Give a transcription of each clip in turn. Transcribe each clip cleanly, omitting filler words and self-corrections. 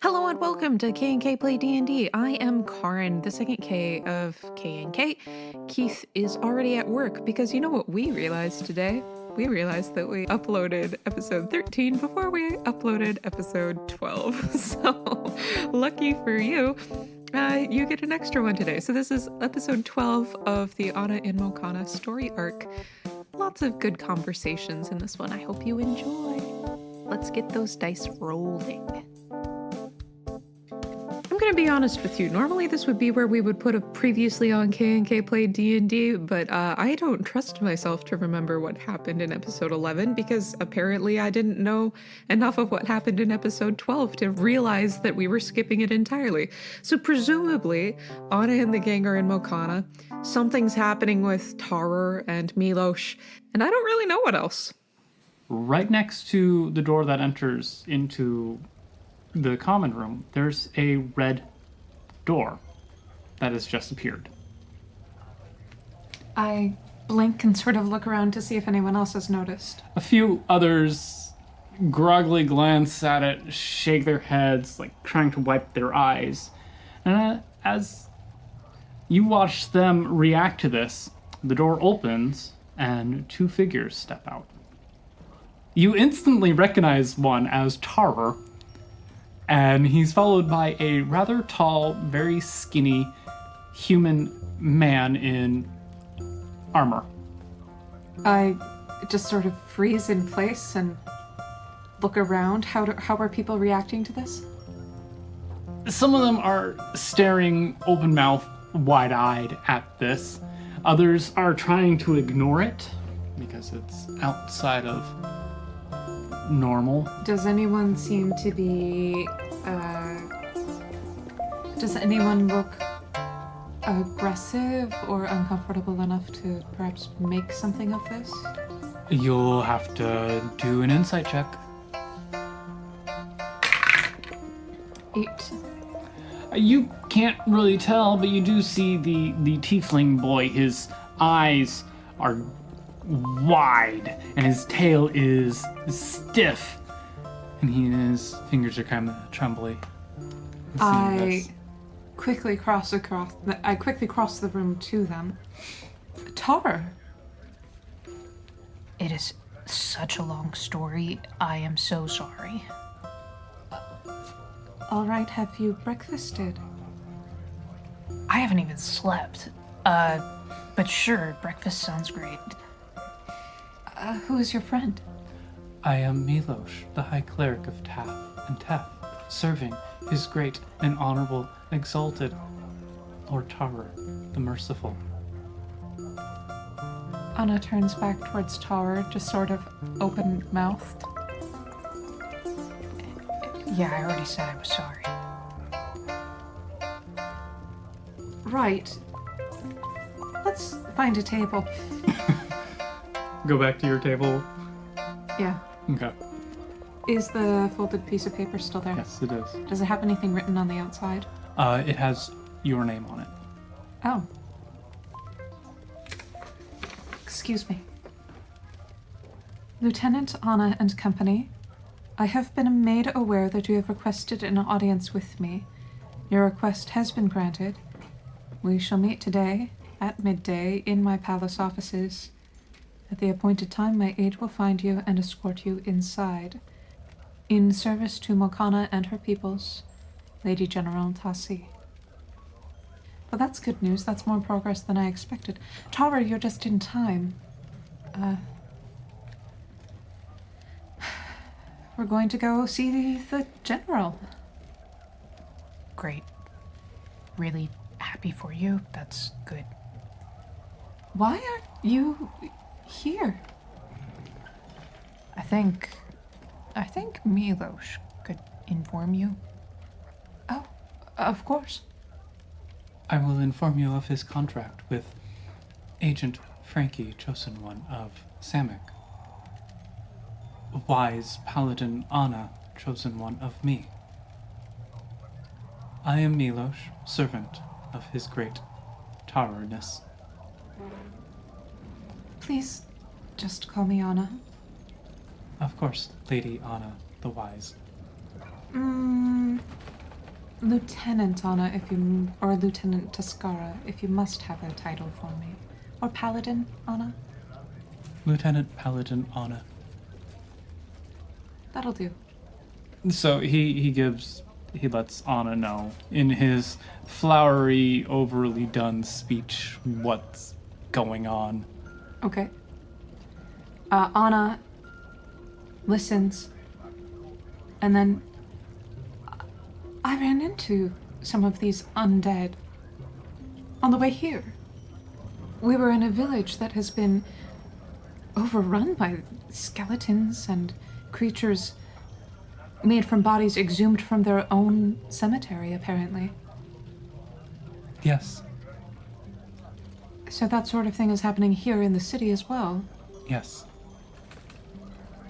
Hello and welcome to K&K Play D&D. I am Karin, the second K of K&K. Keith is already at work because you know what we realized today? We realized that we uploaded episode 13 before we uploaded episode 12. So, lucky for you, you get an extra one today. So this is episode 12 of the Anna and Mokana story arc. Lots of good conversations in this one. I hope you enjoy. Let's get those dice rolling. I'm gonna be honest with you. Normally this would be where we would put a previously on K&K Played D&D, but I don't trust myself to remember what happened in episode 11 because apparently I didn't know enough of what happened in episode 12 to realize that we were skipping it entirely. So presumably, Anna and the gang are in Mokana. Something's happening with Tarur and Milosh, and I don't really know what else. Right next to the door that enters into the common room, there's a red door that has just appeared. I blink and sort of look around to see if anyone else has noticed. A few others groggily glance at it, shake their heads, like trying to wipe their eyes. And as you watch them react to this, the door opens and two figures step out. You instantly recognize one as Tarur, and he's followed by a rather tall, very skinny human man in armor. I just sort of freeze in place and look around. How are people reacting to this? Some of them are staring open-mouthed, wide-eyed at this. Others are trying to ignore it because it's outside of normal. Does anyone seem to be, does anyone look aggressive or uncomfortable enough to perhaps make something of this? You'll have to do an insight check. 8. You can't really tell, but you do see the tiefling boy. His eyes are wide, and his tail is stiff, and his fingers are kind of trembly. I quickly cross the room to them. Tar. It is such a long story. I am so sorry. All right, have you breakfasted? I haven't even slept. But sure, breakfast sounds great. Who is your friend? I am Milosh, the High Cleric of Taff and Tef, serving his great and honorable, exalted Lord Tarur, the Merciful. Anna turns back towards Tarur, just sort of open-mouthed. Yeah, I already said I was sorry. Right. Let's find a table. Go back to your table. Yeah. Okay. Is the folded piece of paper still there? Yes, it is. Does it have anything written on the outside? It has your name on it. Oh. Excuse me. Lieutenant Anna and Company, I have been made aware that you have requested an audience with me. Your request has been granted. We shall meet today at midday in my palace offices. At the appointed time, my aide will find you and escort you inside. In service to Mokana and her peoples, Lady General Tassi. Well, that's good news. That's more progress than I expected. Tara, you're just in time. We're going to go see the general. Great. Really happy for you. That's good. Why aren't you here? I think Milosh could inform you. Oh, of course. I will inform you of his contract with Agent Frankie, chosen one of Samek. Wise Paladin Anna, chosen one of me. I am Milosh, servant of his great Tarurness. Please, just call me Anna. Of course, Lady Anna the Wise. Lieutenant Anna, or Lieutenant Tascara, if you must have a title for me. Or Paladin Anna. Lieutenant Paladin Anna. That'll do. So he lets Anna know in his flowery, overly done speech what's going on. Okay. Anna listens, and then I ran into some of these undead on the way here. We were in a village that has been overrun by skeletons and creatures made from bodies exhumed from their own cemetery, apparently. Yes, So that sort of thing is happening here in the city as well. yes.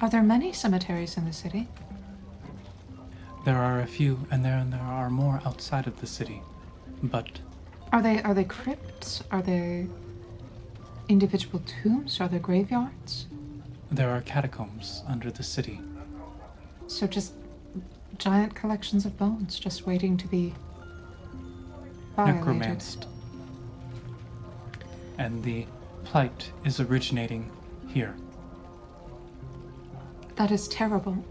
Are there many cemeteries in the city? There are a few, and there are more outside of the city. But Are they crypts? Are they individual tombs? Are there graveyards? there are catacombs under the city. So just giant collections of bones just waiting to be violated. Necromanced. And the plight is originating here. That is terrible.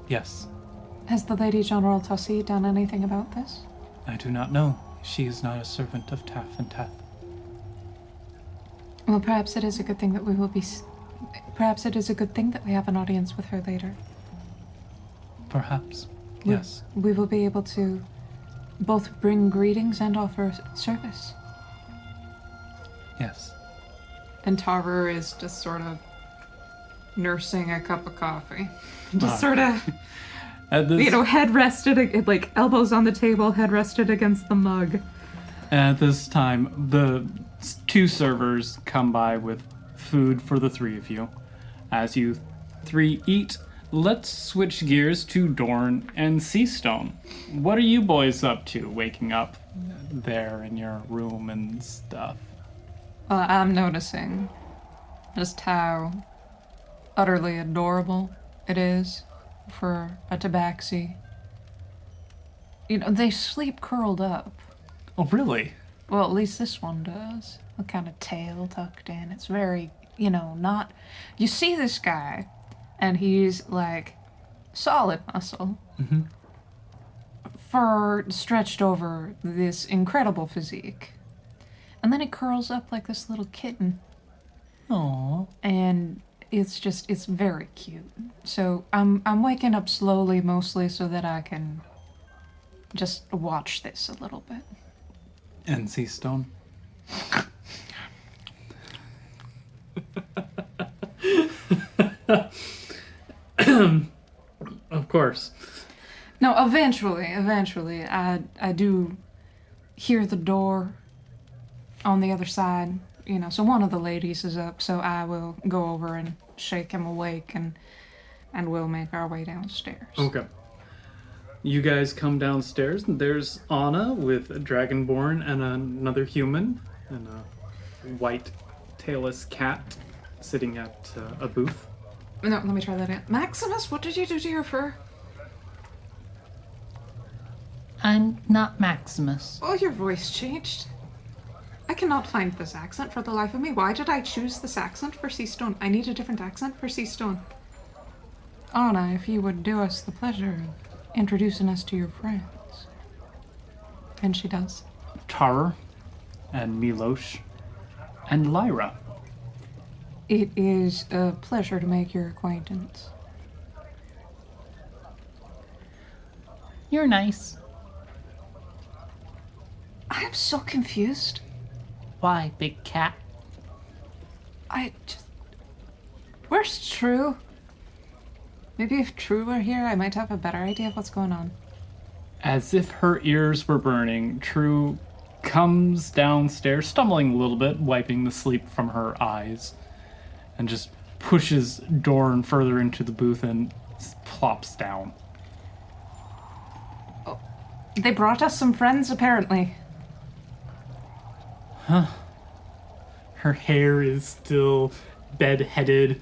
Yes, Has the Lady General Tossi done anything about this? I do not know. She is not a servant of Taff and Tath. Well, perhaps it is a good thing that we will be... Perhaps it is a good thing that we have an audience with her later. Perhaps. Yes. We will be able to both bring greetings and offer service. Yes. And Tarur is just sort of nursing a cup of coffee. Ah. Just sort of, At this, head rested, like elbows on the table, head rested against the mug. At this time, the two servers come by with food for the three of you. As you three eat, let's switch gears to Dorn and Seastone. What are you boys up to, waking up there in your room and stuff? Well, I'm noticing just how utterly adorable it is for a tabaxi. You know, they sleep curled up. Oh, really? Well, at least this one does. A kind of tail tucked in. It's very, not... You see this guy, and he's, like, solid muscle. Mm-hmm. Fur stretched over this incredible physique. And then it curls up like this little kitten. Aww. And it's very cute. So I'm waking up slowly, mostly so that I can just watch this a little bit. And Seastone? Of course. No, eventually, I do hear the door on the other side, so one of the ladies is up, so I will go over and shake him awake, and we'll make our way downstairs. Okay. You guys come downstairs, and there's Anna with a dragonborn and another human, and a white tailless cat sitting at a booth. No, let me try that again. Maximus, what did you do to your fur? I'm not Maximus. Oh, your voice changed. I cannot find this accent for the life of me. Why did I choose this accent for Seastone? I need a different accent for Seastone. Anna, if you would do us the pleasure of introducing us to your friends. And she does. Tarur and Milosh and Lyra. It is a pleasure to make your acquaintance. You're nice. I am so confused. Why, big cat? Where's True? Maybe if True were here, I might have a better idea of what's going on. As if her ears were burning, True comes downstairs, stumbling a little bit, wiping the sleep from her eyes, and just pushes Dorn further into the booth and plops down. They brought us some friends, apparently. Her hair is still bed-headed.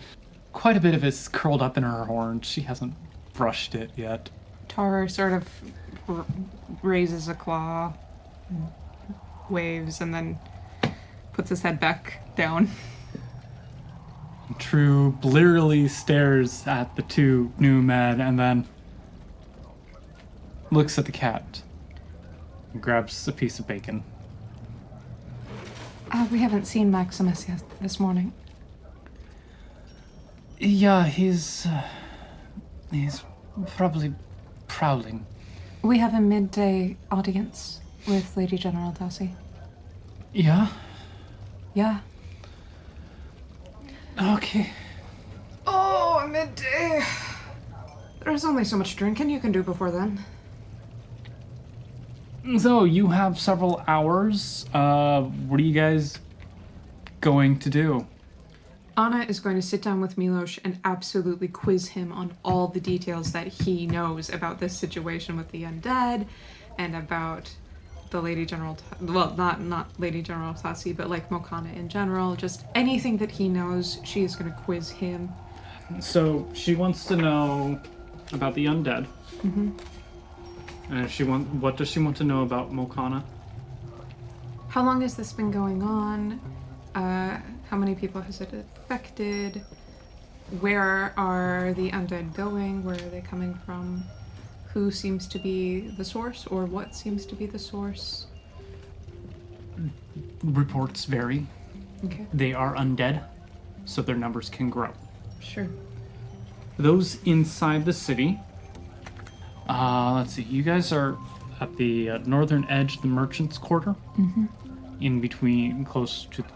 Quite a bit of it's curled up in her horns. She hasn't brushed it yet. Tarur sort of raises a claw, waves, and then puts his head back down. True blearily stares at the two new men and then looks at the cat and grabs a piece of bacon. We haven't seen Maximus yet this morning. Yeah, he's probably prowling. We have a midday audience with Lady General Tassi. Yeah? Yeah. Okay. Oh, midday. There's only so much drinking you can do before then. So, you have several hours. What are you guys going to do? Anna is going to sit down with Milos and absolutely quiz him on all the details that he knows about this situation with the undead and about the Lady General, well, not Lady General Tassi, but like Mokana in general. Just anything that he knows, she is going to quiz him. So, she wants to know about the undead. Mm-hmm. And what does she want to know about Mokana? How long has this been going on? How many people has it affected? Where are the undead going? Where are they coming from? Who seems to be the source, or what seems to be the source? Reports vary. Okay. They are undead, so their numbers can grow. Sure. Those inside the city, let's see, you guys are at the northern edge of the Merchant's Quarter, in between, close to the,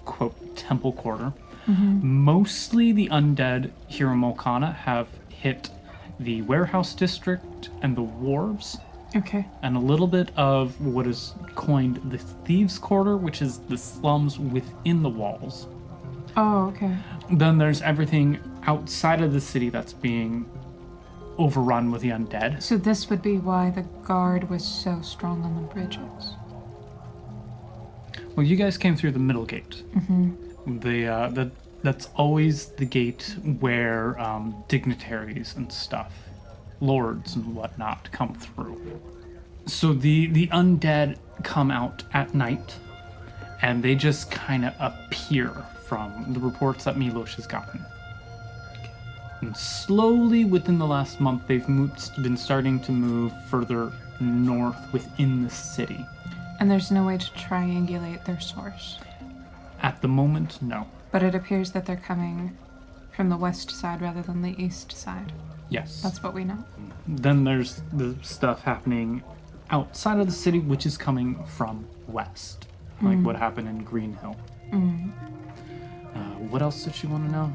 quote, Temple Quarter. Mostly the undead here in Mokana have hit the Warehouse District and the Wharves, Okay. and a little bit of what is coined the Thieves' Quarter, which is the slums within the walls. Oh, okay. Then there's everything outside of the city that's being overrun with the undead. So this would be why the guard was so strong on the bridges. Well, you guys came through the middle gate. That's always the gate where dignitaries and stuff, lords and whatnot, come through. So the undead come out at night, and they just kind of appear from the reports that Milos has gotten. And slowly, within the last month, they've been starting to move further north within the city. And there's no way to triangulate their source. At the moment, no. But it appears that they're coming from the west side rather than the east side. Yes. That's what we know. Then there's the stuff happening outside of the city, which is coming from west, like what happened in Green Hill. What else did you want to know?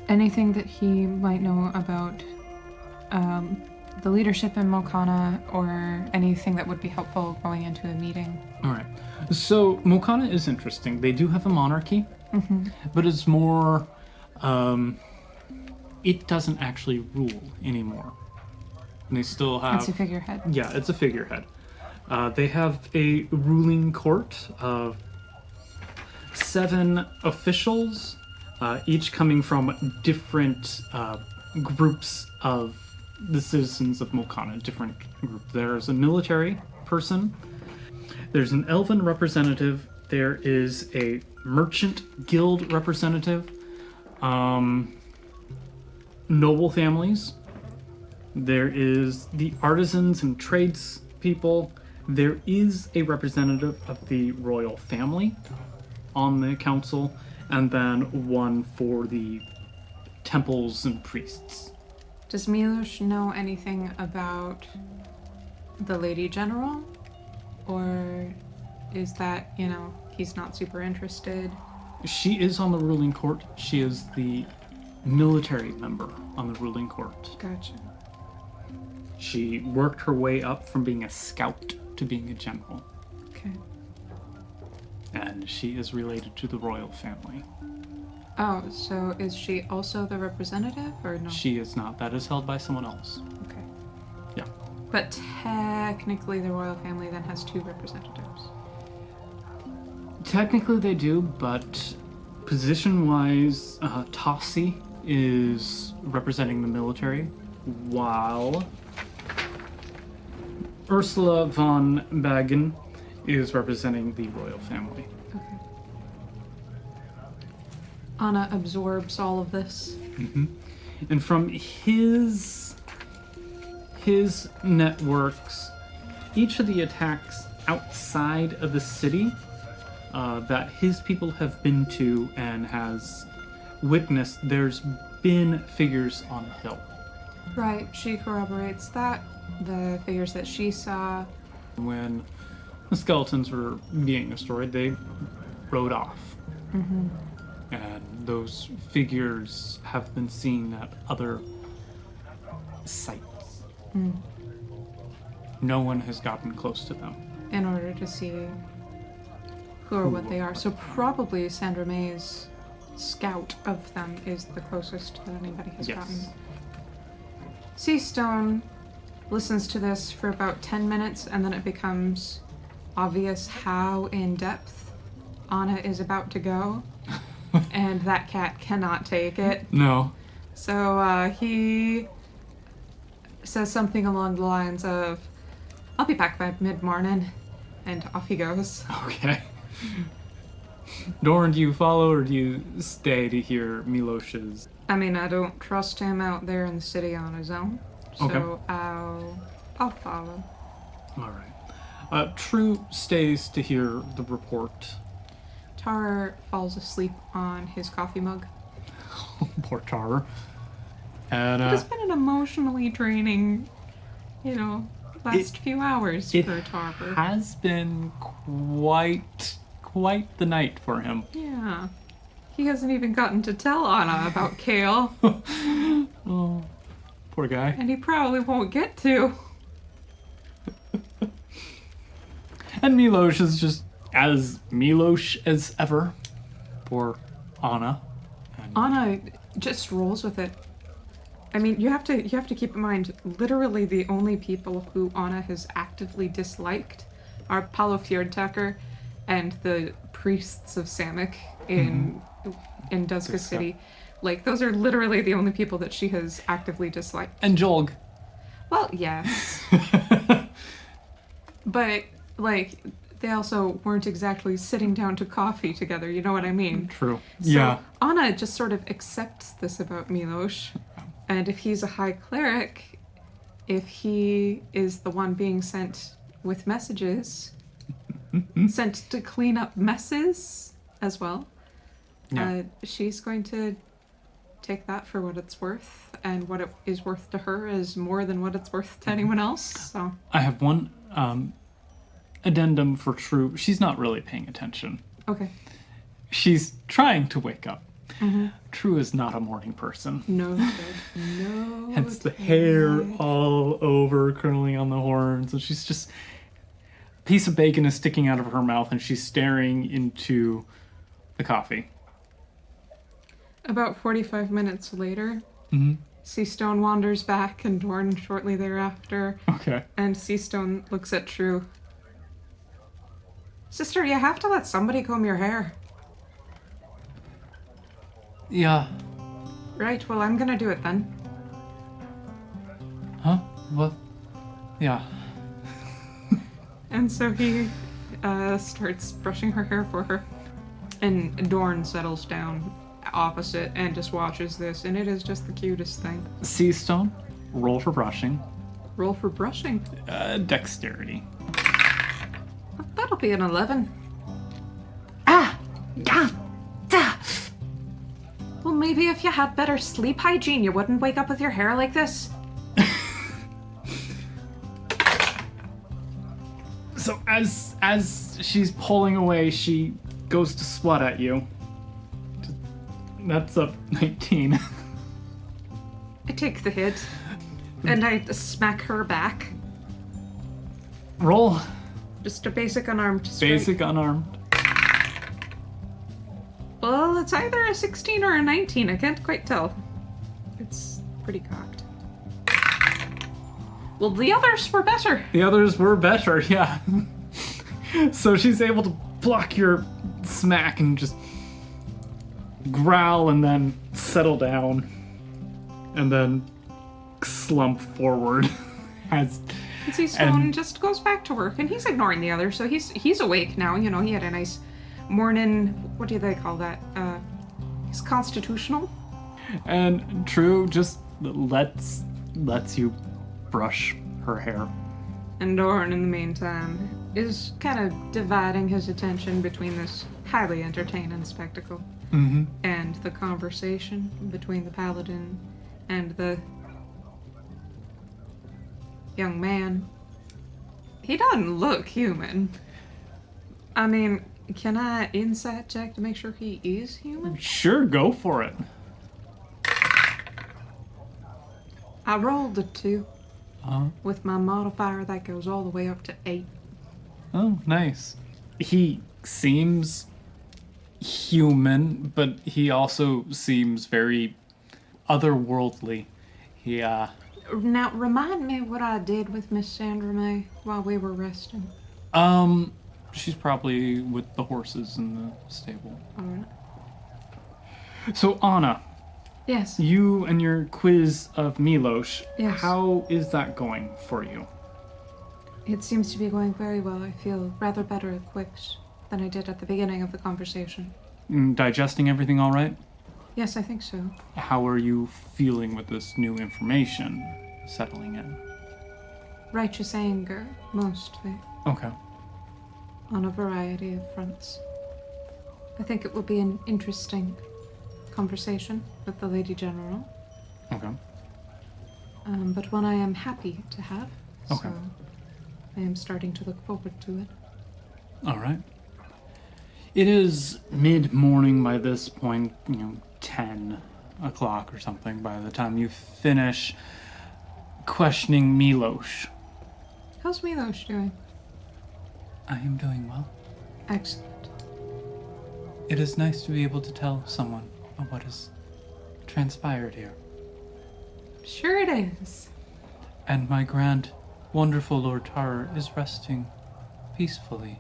Anything that he might know about the leadership in Mokana, or anything that would be helpful going into a meeting. All right. So Mokana is interesting. They do have a monarchy, but it's more. It doesn't actually rule anymore. And they still have. It's a figurehead. Yeah, it's a figurehead. They have a ruling court of 7 officials, each coming from different groups of the citizens of Mokana, different group. There's a military person, there's an elven representative, there is a merchant guild representative, noble families, there is the artisans and trades people, there is a representative of the royal family on the council, and then one for the temples and priests. Does Milos know anything about the Lady General? Or is that, he's not super interested? She is on the ruling court. She is the military member on the ruling court. Gotcha. She worked her way up from being a scout to being a general. Okay. And she is related to the royal family. Oh, so is she also the representative, or no? She is not. That is held by someone else. Okay. Yeah. But technically the royal family then has 2 representatives. Technically they do, but position-wise, Tassi is representing the military, while Ursula von Bagen is representing the royal family. Okay. Anna absorbs all of this. And from his networks, each of the attacks outside of the city that his people have been to and has witnessed, there's been figures on the hill. Right, she corroborates that. The figures that she saw. When the skeletons were being destroyed, they rode off. And those figures have been seen at other sites. No one has gotten close to them. In order to see who or what they are. So probably Sandra May's scout of them is the closest that anybody has gotten. Seastone listens to this for about 10 minutes, and then it becomes obvious how in depth Anna is about to go. And that cat cannot take it. No. So he says something along the lines of, I'll be back by mid-morning. And off he goes. Okay. Doran, do you follow or do you stay to hear Milosh's? I mean, I don't trust him out there in the city on his own. So Okay. I'll follow. All right. True stays to hear the report. Tarur falls asleep on his coffee mug. Poor Tarur. And It's been an emotionally draining, last few hours it for Tarur. has been quite the night for him. Yeah. He hasn't even gotten to tell Anna about Kale, Oh, poor guy. and he probably won't get to. And Milosh is just as Milosh as ever. Poor Anna. And Anna just rolls with it. I mean, you have to keep in mind, literally the only people who Anna has actively disliked are Paulo Fjordtaker and the priests of Samick in Duska City. Like, those are literally the only people that she has actively disliked. And Jolg. Well, yes. But, like, they also weren't exactly sitting down to coffee together, you know what I mean? True. So Yeah. Anna just sort of accepts this about Milosh. And if he's a high cleric, if he is the one being sent with messages, sent to clean up messes as well, Yeah. she's going to take that for what it's worth. And what it is worth to her is more than what it's worth to anyone else. So I have one addendum for True. She's not really paying attention. okay. She's trying to wake up. True is not a morning person. No, no. Hence the hair all over, curling on the horns, and she's just a piece of bacon is sticking out of her mouth, and she's staring into the coffee. About 45 minutes later, Mm-hmm. Seastone wanders back, and Dorn shortly thereafter. Okay. And Seastone looks at True. Sister, you have to let somebody comb your hair. Yeah. Right, well, I'm gonna do it then. Huh? What? Yeah. And so he starts brushing her hair for her. And Dorn settles down opposite and just watches this, and it is just the cutest thing. Seastone, roll for brushing. Roll for brushing. Dexterity. That'll be an 11. Well, maybe if you had better sleep hygiene, you wouldn't wake up with your hair like this. So as she's pulling away, she goes to swat at you. That's a 19. I take the hit, and I smack her back. Roll. Just a basic unarmed strike. Basic unarmed. Well, it's either a 16 or a 19. I can't quite tell. It's pretty cocked. Well, the others were better. The others were better, yeah. So she's able to block your smack and just growl and then settle down and then slump forward as And see, Stone just goes back to work, and he's ignoring the others, so he's awake now. You know, he had a nice morning. What do they call that? He's constitutional. And True just lets you brush her hair. And Doran, in the meantime, is kind of dividing his attention between this highly entertaining spectacle and the conversation between the paladin and the young man. He doesn't look human. I mean, can I insight check to make sure he is human? Sure, go for it. I rolled a 2 with my modifier that goes all the way up to 8. Oh, nice. He seems human, but he also seems very otherworldly. He, Now, remind me what I did with Miss Sandra May while we were resting. She's probably with the horses in the stable. Alright. So, Anna, Yes. you and your quiz of Milos, Yes. how is that going for you? It seems to be going very well. I feel rather better equipped than I did at the beginning of the conversation. Digesting everything all right? Yes, I think so. How are you feeling with this new information settling in? Righteous anger, mostly, Okay. on a variety of fronts. I think it will be an interesting conversation with the Lady General, Okay. but one I am happy to have, Okay. so I am starting to look forward to it. All right. It is mid-morning by this point, 10 o'clock or something by the time you finish questioning Milos. How's Milos doing? I am doing well. Excellent. It is nice to be able to tell someone of what has transpired here. Sure it is. And my grand, wonderful Lord Tarur is resting peacefully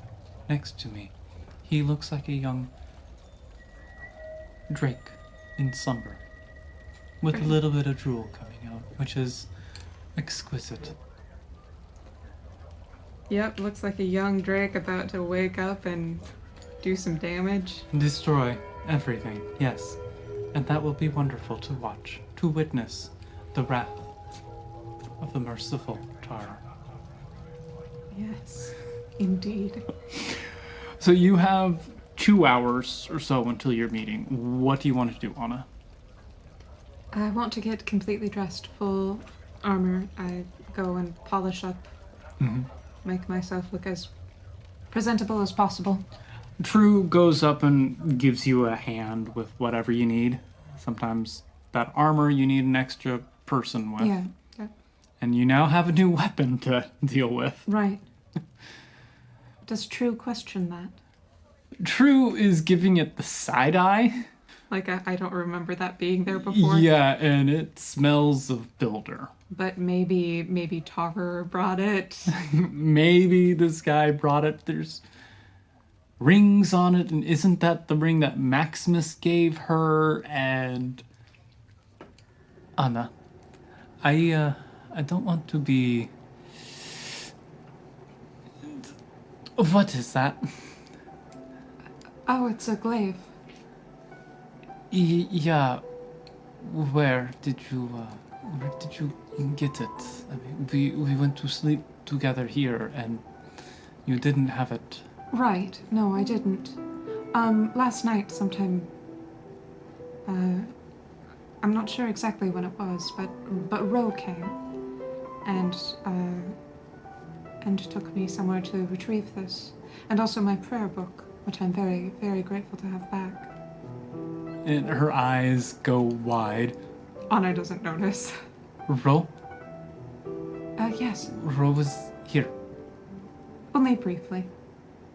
next to me. He looks like a young drake in slumber, with a little bit of drool coming out, which is exquisite. Yep, looks like a young drake about to wake up and do some damage. Destroy everything, yes. And that will be wonderful to watch, to witness the wrath of the merciful Tarur. Yes, indeed. So you have 2 hours or so until your meeting. What do you want to do, Anna? I want to get completely dressed, full armor. I go and polish up, make myself look as presentable as possible. True goes up and gives you a hand with whatever you need. Sometimes that armor you need an extra person with. Yeah. And you now have a new weapon to deal with. Right. Does True question that? True is giving it the side eye. Like, I don't remember that being there before. Yeah, and it smells of builder. But maybe Tarur brought it. Maybe this guy brought it. There's rings on it, and isn't that the ring that Maximus gave her? And Anna, I don't want to be. What is that? Oh, it's a glaive. Yeah. Where did you get it? I mean, we went to sleep together here, and you didn't have it. Right. No, I didn't. Last night sometime. I'm not sure exactly when it was, but Ro came, and took me somewhere to retrieve this, and also my prayer book, which I'm very, very grateful to have back. And her eyes go wide. Anna doesn't notice. Ro? Yes. Ro was here. Only briefly.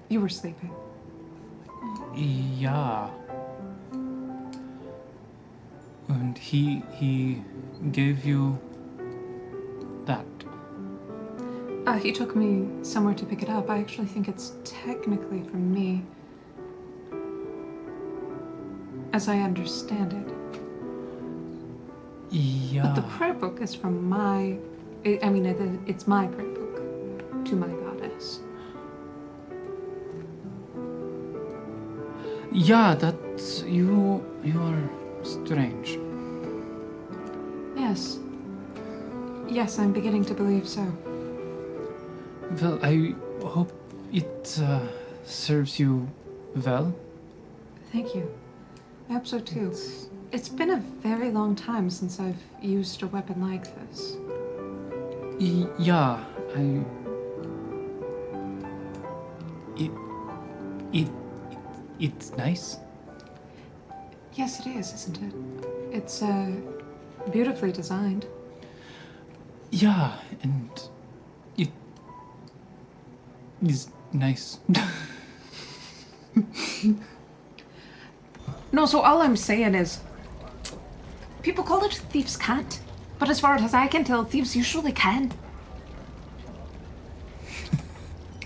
You were sleeping. Yeah. And he gave you that. He took me somewhere to pick it up. I actually think it's technically from me. As I understand it. Yeah. But the prayer book is from my... it's my prayer book. to my goddess. Yeah, that's you are strange. Yes. Yes, I'm beginning to believe so. Well, I hope it serves you well. Thank you. I hope so too. It's been a very long time since I've used a weapon like this. Yeah, it it's nice. Yes, it is, isn't it? It's beautifully designed. Yeah, and it is nice. No, so all I'm saying is, people call it thieves can't, but as far as I can tell, thieves usually can.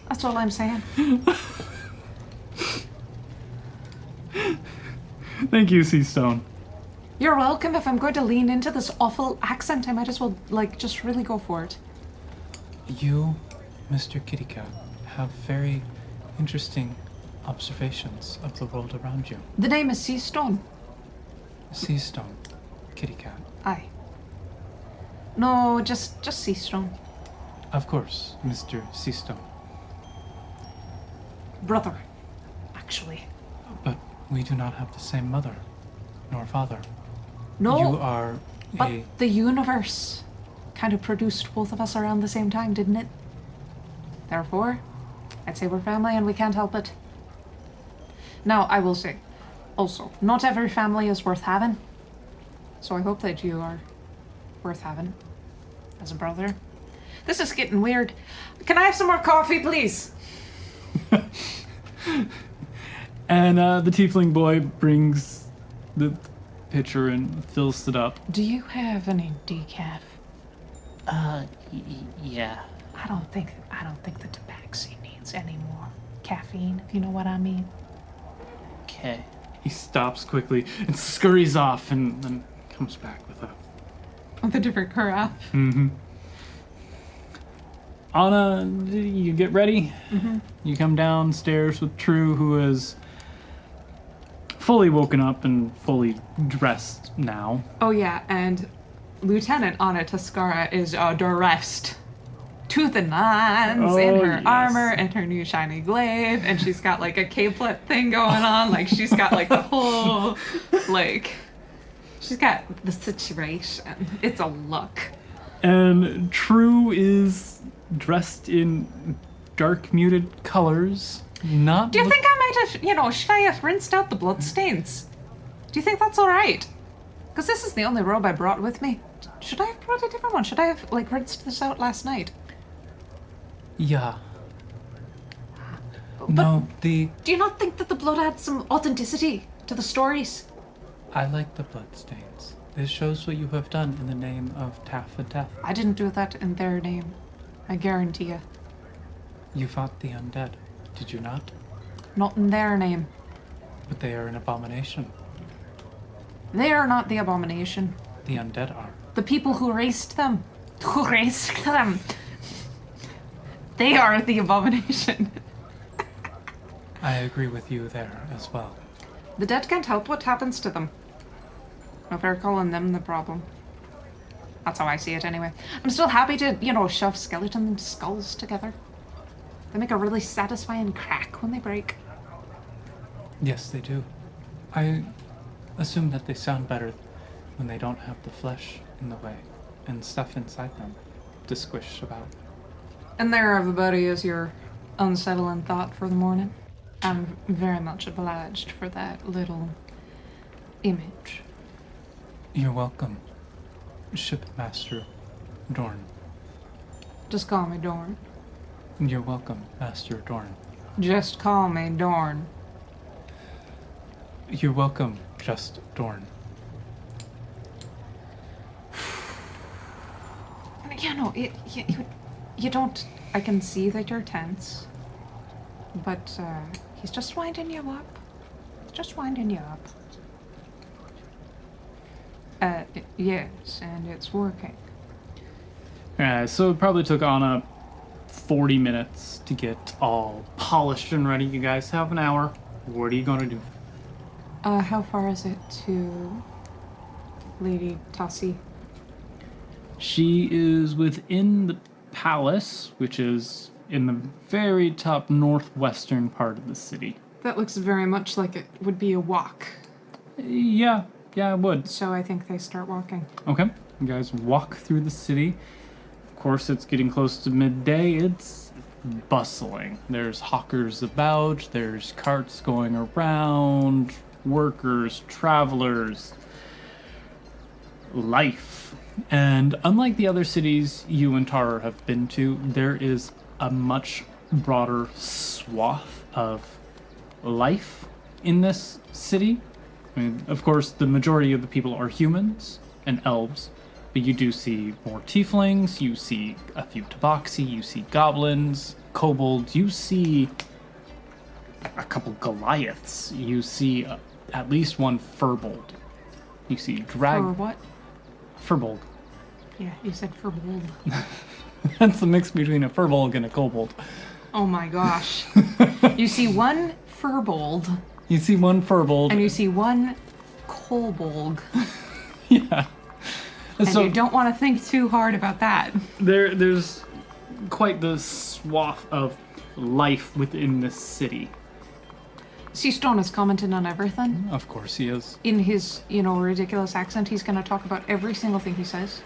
That's all I'm saying. Thank you, Seastone. You're welcome. If I'm going to lean into this awful accent, I might as well, just really go for it. You, Mr. Kitty Cat, have very interesting observations of the world around you. The name is Seastone. Seastone, Kitty Cat. Aye. No, just Seastone. Of course, Mr. Seastone. Brother, actually. But we do not have the same mother, nor father. No, You are but a... the universe kind of produced both of us around the same time, didn't it? Therefore, I'd say we're family and we can't help it. Now, I will say, also, not every family is worth having. So I hope that you are worth having as a brother. This is getting weird. Can I have some more coffee, please? And the tiefling boy brings the pitcher and fills it up. Do you have any decaf? Yeah. I don't think the tabaxi needs any more caffeine, if you know what I mean. Okay. He stops quickly and scurries off and then comes back with a... With a different carafe. Mm-hmm. Anna, you get ready? Mm-hmm. You come downstairs with True, who is fully woken up and fully dressed now. Oh yeah, and Lieutenant Anna Tascara is dressed to the nines in her yes. armor and her new shiny glaive, and she's got like a capelet thing going on, like she's got like the whole, like, she's got the situation. It's a look. And True is dressed in dark muted colors. Not Do you think I might have, should I have rinsed out the bloodstains? Do you think that's alright? Because this is the only robe I brought with me. Should I have brought a different one? Should I have, rinsed this out last night? Yeah. But No, do you not think that the blood adds some authenticity to the stories? I like the bloodstains. This shows what you have done in the name of Taff and Death. I didn't do that in their name. I guarantee you. You fought the undead, did you not? Not in their name. But they are an abomination. They are not the abomination. The undead are. The people who raised them. Who raised them. They are the abomination. I agree with you there as well. The dead can't help what happens to them. If they're calling them the problem. That's how I see it anyway. I'm still happy to, shove skeleton skulls together. They make a really satisfying crack when they break. Yes, they do. I assume that they sound better when they don't have the flesh in the way and stuff inside them to squish about. And there, everybody, is your unsettling thought for the morning. I'm very much obliged for that little image. You're welcome, Shipmaster Dorn. Just call me Dorn. You're welcome, Master Dorn. Just call me Dorn. You're welcome, Just Dorn. You don't... I can see that you're tense. But, he's just winding you up. Just winding you up. Yes, and it's working. So it probably took Anna 40 minutes to get all polished and ready. You guys have an hour. What are you going to do? How far is it to Lady Tassi? She is within the palace, which is in the very top northwestern part of the city. That looks very much like it would be a walk. Yeah, it would. So I think they start walking. Okay, you guys walk through the city. Of course, it's getting close to midday. It's bustling. There's hawkers about, there's carts going around, workers, travelers, life. And unlike the other cities you and Tarur have been to, there is a much broader swath of life in this city. I mean, of course, the majority of the people are humans and elves, but you do see more tieflings, you see a few tabaxi, you see goblins, kobolds, you see a couple Goliaths, you see at least one furbold. You see For what? Furbold. Yeah, you said for bold. That's the mix between a furbolg and a kobold. Oh my gosh. You see one furbold, You see one furbold. and you see one kobold. Yeah. And So you don't want to think too hard about that. there's quite the swath of life within this city. Seastone is commenting on everything. Of course he is. In his, ridiculous accent, he's going to talk about every single thing he says.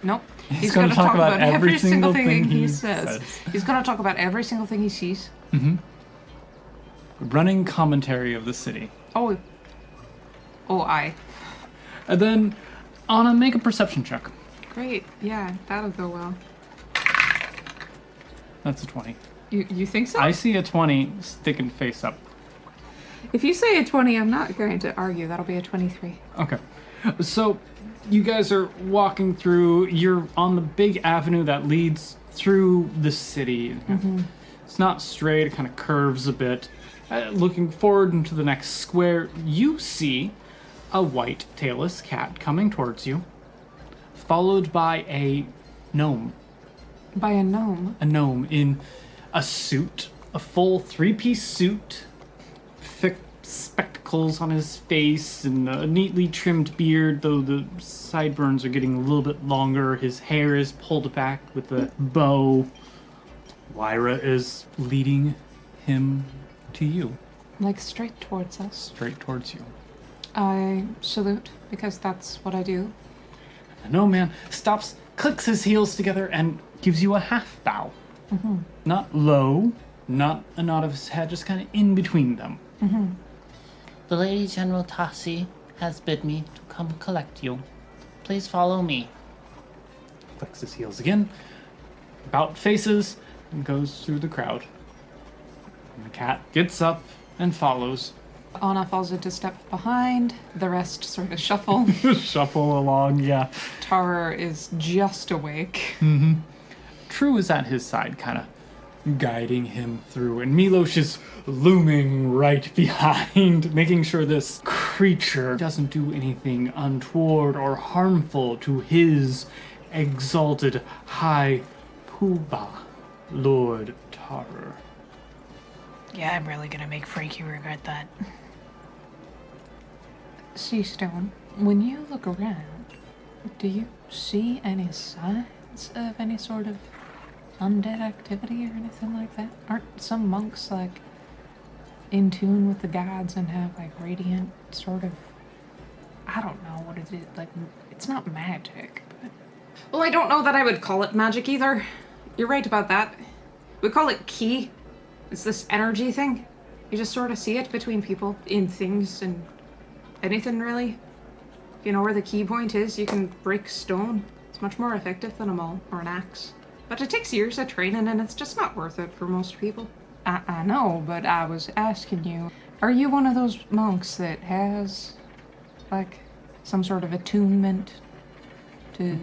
Nope. He's going gonna to talk talk about every single thing he he says. says. He's going to talk about every single thing he sees. Running commentary of the city. Oh, I. And then, Anna, make a perception check. Great. Yeah, that'll go well. That's a 20. You think so? I see a 20 sticking face up. If you say a 20, I'm not going to argue. That'll be a 23. Okay. So, you guys are walking through, you're on the big avenue that leads through the city. It's not straight, it kind of curves a bit. Looking forward into the next square, you see a white tailless cat coming towards you, followed by a gnome. By a gnome? A gnome in a suit, a full three-piece suit, thick spectacles on his face, and a neatly trimmed beard, though the sideburns are getting a little bit longer. His hair is pulled back with a bow. Lyra is leading him to you, Like straight towards us. straight towards you. I salute, because that's what I do. The gnome man stops, clicks his heels together, and gives you a half bow. Not low, not a nod of his head, just kind of in between them. The Lady General Tassi has bid me to come collect you. Please follow me. Clicks his heels again, about faces, and goes through the crowd. And the cat gets up and follows. Anna falls into step behind. The rest sort of shuffle. Shuffle along, yeah. Tarur is just awake. True is at his side, kind of guiding him through, and Milos is looming right behind, making sure this creature doesn't do anything untoward or harmful to his exalted high poobah, Lord Tarur. Yeah, I'm really gonna make Freaky regret that. Seastone, when you look around, do you see any signs of any sort of undead activity or anything like that? Aren't some monks like in tune with the gods and have like radiant sort of, I don't know what it is, like it's not magic, but well, I don't know that I would call it magic either. You're right about that. We call it ki. It's this energy thing. You just sort of see it between people in things and anything really. If you know where the key point is, you can break stone. It's much more effective than a maul or an axe. But it takes years of training and it's just not worth it for most people. I know, but I was asking you, are you one of those monks that has, like, some sort of attunement to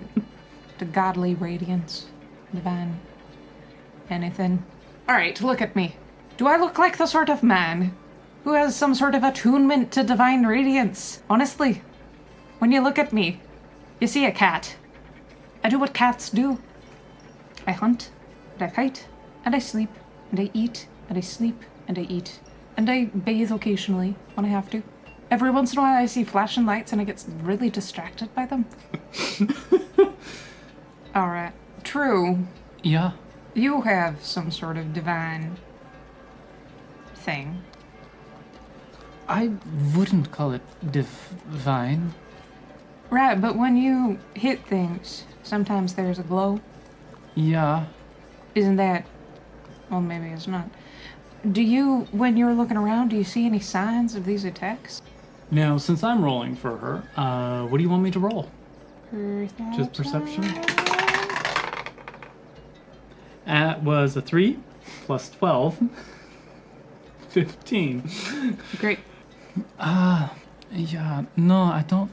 godly radiance, divine, anything? Alright, look at me. Do I look like the sort of man who has some sort of attunement to divine radiance? Honestly, when you look at me, you see a cat. I do what cats do. I hunt, and I fight, And I sleep, and I eat, and I sleep, and I eat. And I bathe occasionally when I have to. Every once in a while I see flashing lights and I get really distracted by them. Alright. True. Yeah. You have some sort of divine thing. I wouldn't call it divine. Right, but when you hit things, sometimes there's a glow. Yeah. Isn't that... Well, maybe it's not. Do you, when you're looking around, do you see any signs of these attacks? Now, since I'm rolling for her, what do you want me to roll? Just perception? That was a 3 plus 12. 15. Great. Yeah. No, I don't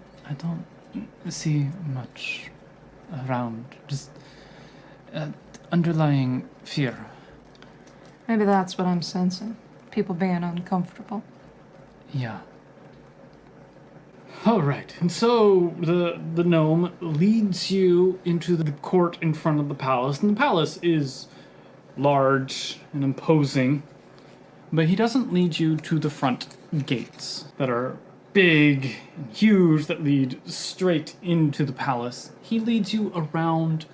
see much around. Just underlying fear. Maybe that's what I'm sensing. People being uncomfortable. Yeah. All right, and so the gnome leads you into the court in front of the palace, and the palace is large and imposing, but he doesn't lead you to the front gates that are big and huge that lead straight into the palace. He leads you around,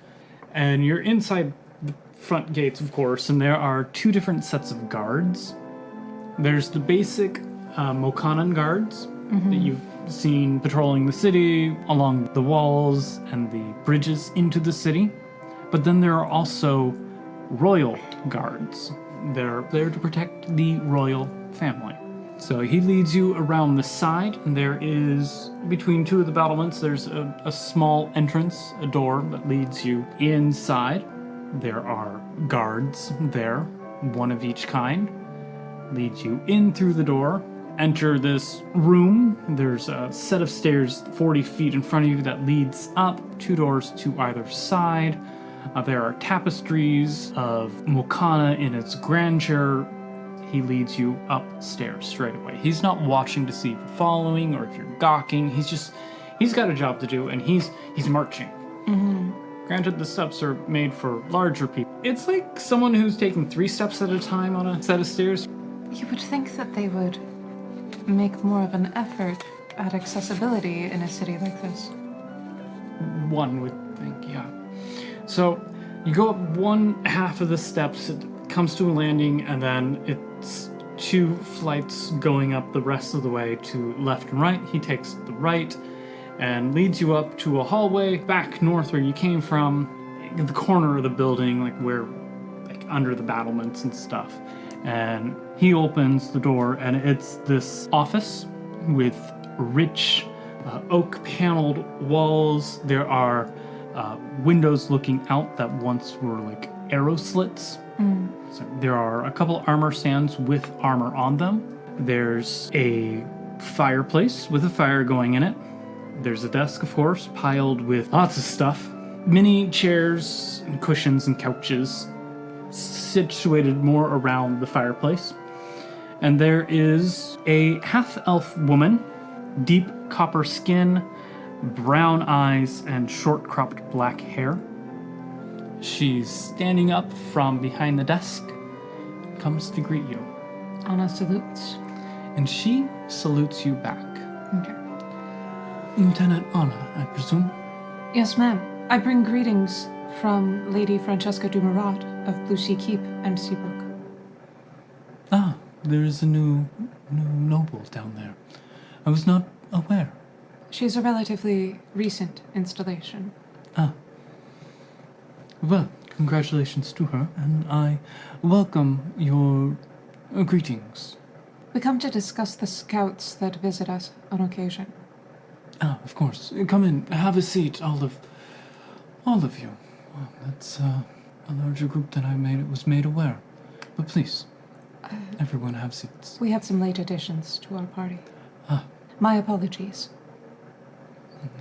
and you're inside the front gates, of course, and there are two different sets of guards. There's the basic Mokana guards that you've seen patrolling the city, along the walls and the bridges into the city. But then there are also royal guards. They're there to protect the royal family. So he leads you around the side, and there is, between two of the battlements, there's a small entrance, a door that leads you inside. There are guards there, one of each kind, leads you in through the door. Enter this room. There's a set of stairs 40 feet in front of you that leads up, two doors to either side. There are tapestries of Mokana in its grandeur. He leads you upstairs straight away. He's not watching to see if you're following or if you're gawking. He's got a job to do, and he's marching. Granted, the steps are made for larger people. It's like someone who's taking 3 steps at a time on a set of stairs. You would think that they would make more of an effort at accessibility in a city like this. One would think, yeah. So you go up one half of the steps, it comes to a landing, and then it's 2 flights going up the rest of the way to left and right. He takes the right and leads you up to a hallway back north where you came from, in the corner of the building, like under the battlements and stuff. And he opens the door, and it's this office with rich oak paneled walls. There are windows looking out that once were like arrow slits. So there are a couple armor stands with armor on them. There's a fireplace with a fire going in it. There's a desk, of course, piled with lots of stuff. Many chairs and cushions and couches situated more around the fireplace. And there is a half-elf woman, deep copper skin, brown eyes, and short-cropped black hair. She's standing up from behind the desk, comes to greet you. Anna salutes. And she salutes you back. Okay. Lieutenant Anna, I presume? Yes, ma'am. I bring greetings from Lady Francesca Dumarat of Blue Sea Keep and Seabrook. Ah, there is a new noble down there. I was not aware. She's a relatively recent installation. Ah. Well, congratulations to her, and I welcome your greetings. We come to discuss the scouts that visit us on occasion. Ah, of course. Come in, have a seat, all of you. Well, that's a larger group than I was made aware. But please, everyone have seats. We have some late additions to our party. Ah. My apologies.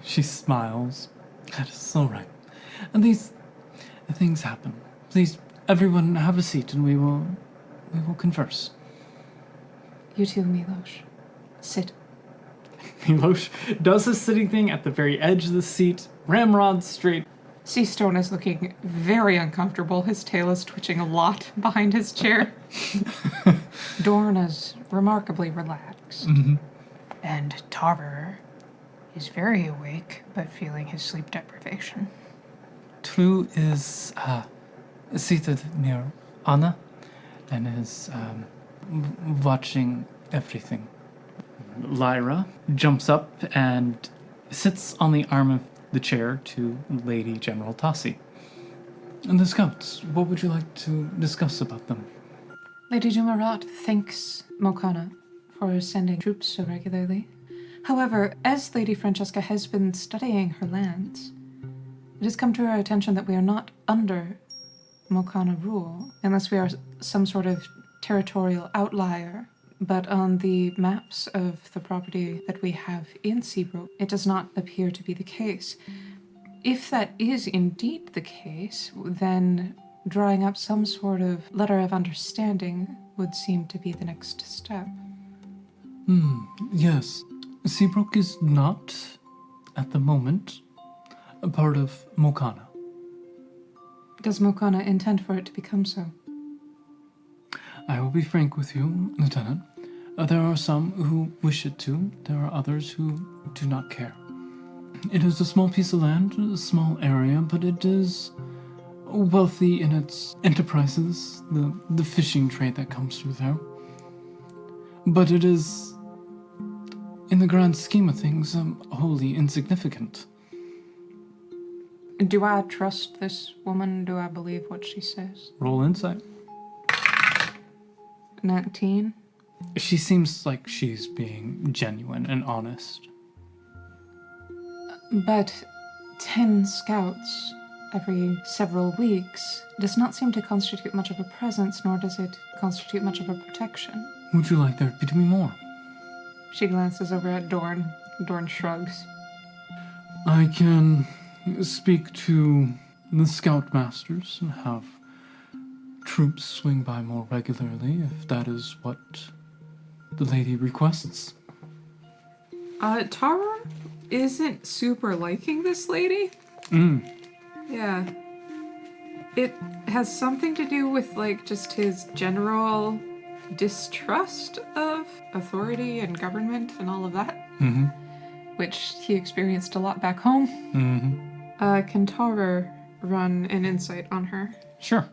She smiles. That is all right. And these things happen. Please, everyone have a seat, and we will converse. You too, Milosh. Sit. Milosh does his sitting thing at the very edge of the seat, ramrod straight. Seastone is looking very uncomfortable. His tail is twitching a lot behind his chair. Dorn is remarkably relaxed. And Tarur is very awake, but feeling his sleep deprivation. True is seated near Anna and is watching everything. Lyra jumps up and sits on the arm of the chair to Lady General Tassi. And the scouts, what would you like to discuss about them? Lady Jumarat thanks Mokana for sending troops so regularly. However, as Lady Francesca has been studying her lands, it has come to her attention that we are not under Mokana rule, unless we are some sort of territorial outlier. But on the maps of the property that we have in Seabrook, it does not appear to be the case. If that is indeed the case, then drawing up some sort of letter of understanding would seem to be the next step. Yes. Seabrook is not, at the moment, a part of Mokana. Does Mokana intend for it to become so? I will be frank with you, Lieutenant. There are some who wish it to. There are others who do not care. It is a small piece of land, a small area, but it is wealthy in its enterprises, the fishing trade that comes through there. But it is, in the grand scheme of things, wholly insignificant. Do I trust this woman? Do I believe what she says? Roll insight. 19? She seems like she's being genuine and honest. But 10 scouts every several weeks does not seem to constitute much of a presence, nor does it constitute much of a protection. Would you like there to be more? She glances over at Dorn. Dorn shrugs. I can speak to the scoutmasters and have troops swing by more regularly if that is what the lady requests. Tarur isn't super liking this lady. Yeah. It has something to do with, like, just his general distrust of authority and government and all of that. Which he experienced a lot back home. Can Tarur run an insight on her? Sure.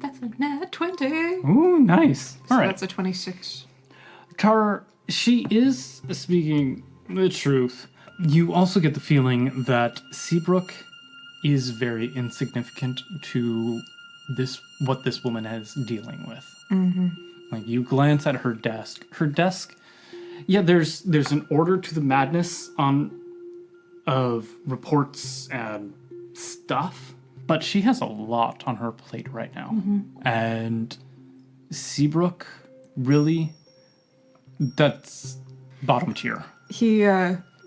That's a nat 20. Ooh, nice. So All right. that's a 26. Tarur, she is speaking the truth. You also get the feeling that Seabrook is very insignificant to what this woman is dealing with. Like, you glance at her desk. Her desk, yeah, there's an order to the madness of reports and stuff, but she has a lot on her plate right now. And Seabrook, really, that's bottom tier. He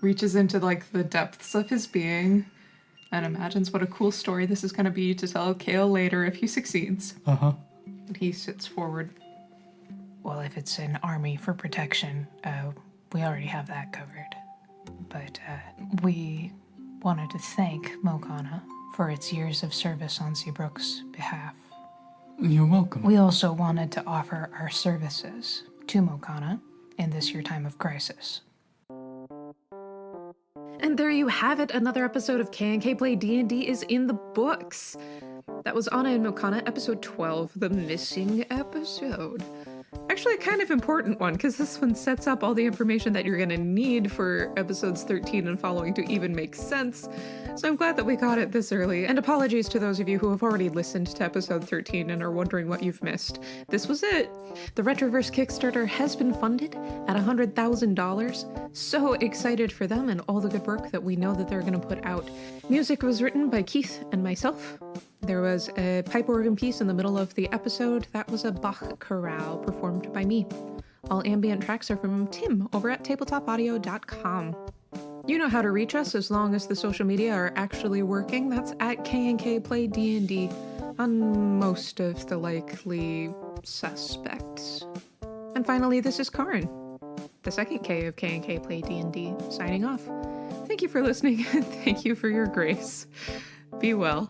reaches into, like, the depths of his being and imagines what a cool story this is going to be to tell Kale later if he succeeds. And he sits forward. Well, if it's an army for protection, we already have that covered. But we wanted to thank Mokana for its years of service on Seabrook's behalf. You're welcome. We also wanted to offer our services to Mokana in this your time of crisis. And there you have it. Another episode of K&K Play D&D is in the books. That was Anna and Mokana, episode 12, the missing episode. Actually, a kind of important one, because this one sets up all the information that you're going to need for episodes 13 and following to even make sense. So I'm glad that we got it this early. And apologies to those of you who have already listened to episode 13 and are wondering what you've missed. This was it. The Retroverse Kickstarter has been funded at $100,000. So excited for them and all the good work that we know that they're going to put out. Music was written by Keith and myself. There was a pipe organ piece in the middle of the episode. That was a Bach chorale performed by me. All ambient tracks are from Tim over at tabletopaudio.com. You know how to reach us as long as the social media are actually working. That's at K&K Play D&D on most of the likely suspects. And finally, this is Karin, the second K of K&K Play D&D, signing off. Thank you for listening, and thank you for your grace. Be well.